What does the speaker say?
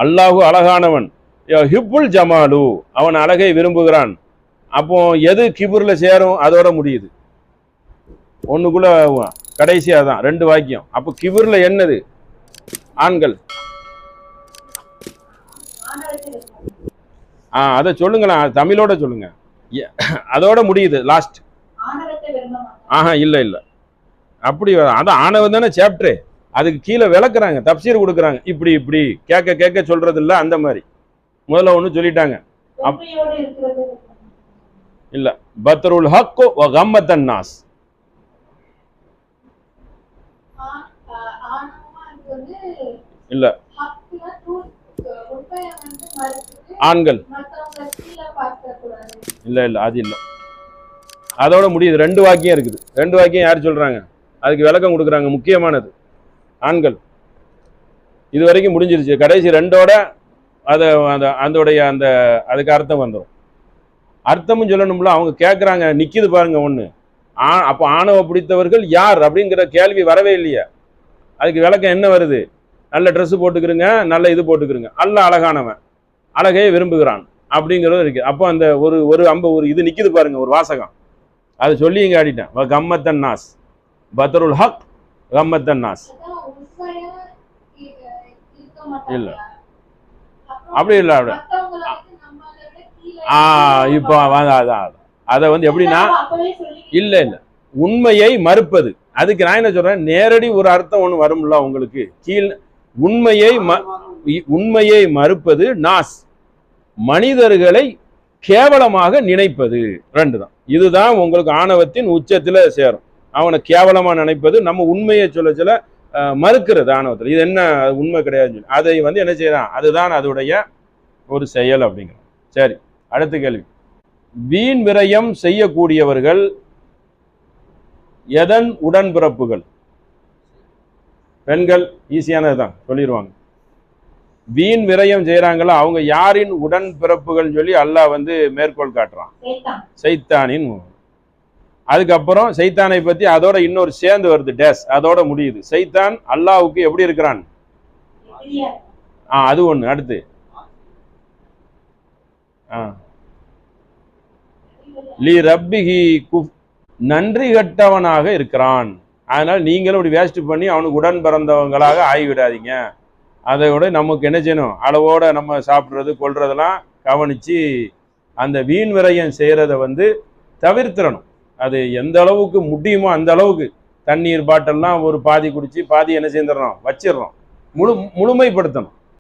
அல்லாஹு அழகானவன், ஹிப்புல் ஜமாலு அவன் அழகை விரும்புகிறான். அப்போ எது கிபுர்ல சேரும்? அதோட முடியுது. ஒண்ணுக்குள்ள கடைசியா தான் 2 வாக்கியம். அப்போ கிபுர்ல என்னது? ஆண்கள். அதை சொல்லுங்களா, தமிழோட சொல்லுங்க. அதோட முடியுது லாஸ்ட். இல்ல இல்ல, அப்படி அதான் ஆணவம் தானே சாப்டர். அதுக்கு கீழே விளக்குறாங்க, தப்சீர் கொடுக்குறாங்க. இப்படி இப்படி கேட்க கேட்க சொல்றது இல்ல. அந்த மாதிரி முதல்ல ஒண்ணு சொல்லிட்டாங்க. இல்ல, பத்ருல் ஹக் வ கம்மத்தன் நாஸ். இல்ல, ஆண்கள். இல்ல இல்ல, அது இல்ல. அதோட முடியுது. 2 வாக்கியம் இருக்குது. 2 வாக்கியம் யார் சொல்றாங்க? அதுக்கு விளக்கம் கொடுக்குறாங்க. முக்கியமானது ஆண்கள். இது வரைக்கும் முடிஞ்சிருச்சு. கடைசி 2ஓட அதோடைய அந்த அதுக்கு அர்த்தம் வந்துடும். அர்த்தமும் சொல்லணும்ல. அவங்க கேட்குறாங்க, நிக்குது பாருங்க ஒண்ணு. அப்போ ஆணவ பிடித்தவர்கள் யார் அப்படிங்கிற கேள்வி வரவே இல்லையா? அதுக்கு விளக்கம் என்ன வருது? நல்ல ட்ரெஸ் போட்டுக்கிறங்க, நல்ல இது போட்டுக்கிறங்க, அல்லாஹ் அழகானவன், அழகையே விரும்புகிறான் அப்படிங்கிறது இருக்கு. அப்போ அந்த ஒரு இது நிக்குது பாருங்க, ஒரு வாசகம். அதை சொல்லி இங்க ஆடிட்டேன். கம்மத்தன் நாஸ், பத்ருல் ஹக் கம்மத்தன் நாஸ். இல்ல, அப்படி இல்ல. அப்படி இப்போ அதை எப்படின்னா, இல்ல இல்ல, உண்மையை மறுப்பது. அதுக்கு நான் என்ன சொல்றேன், நேரடி ஒரு அர்த்தம் ஒண்ணு வரும்ல உங்களுக்கு. உண்மையை மறுப்பது நாஸ், மனிதர்களை கேவலமாக நினைப்பது. 2 தான். இதுதான் உங்களுக்கு ஆணவத்தின் உச்சத்துல சேரும். அவனை கேவலமா நினைப்பது, நம்ம உண்மையை சொல்ல மறுக்கிறது ஆணவத்தில். இது என்ன உண்மை கிடையாது, அதை என்ன செய்யறான், அதுதான் அதோடைய ஒரு செயல் அப்படிங்கிற. சரி, அடுத்த கேள்வி. வீண் விரயம் செய்யக்கூடியவர்கள் எதன் உடன்பிறப்புகள்? பெண்கள். ஈஸியானது தான், சொல்லிடுவாங்க. வீண் விரயம் செய்யறாங்களா, அவங்க யாரின் உடன்பிறப்புகள் சொல்லி அல்லாஹ் மேற்கோள் காட்டுறான். சைத்தானின். அதுக்கப்புறம் சைத்தானை பத்தி அதோட இன்னொரு சேர்ந்து வருது, டேஸ், அதோட முடியுது. சைத்தான் அல்லாஹ்வுக்கு எப்படி இருக்கிறான்? அது ஒண்ணு. அடுத்து லி ரப்பிஹி குஃப், நன்றி கட்டவனாக இருக்கிறான். அதனால நீங்களும் இப்படி வேஸ்ட் பண்ணி அவனுக்கு உடன் பிறந்தவங்களாக ஆகிவிடாதீங்க. அதோட நமக்கு என்ன செய்யணும், அளவோட நம்ம சாப்பிட்றது கொள்றதெல்லாம் கவனிச்சு அந்த வீண் விரயம் செய்யறத தவிர்த்திடணும். அது எந்த அளவுக்கு முடியுமோ அந்த அளவுக்கு. தண்ணீர் பாட்டெல்லாம் ஒரு பாதி குடிச்சு பாதி என்ன செய்யறோம், வச்சிடறோம். முழுமைப்படுத்தணும்.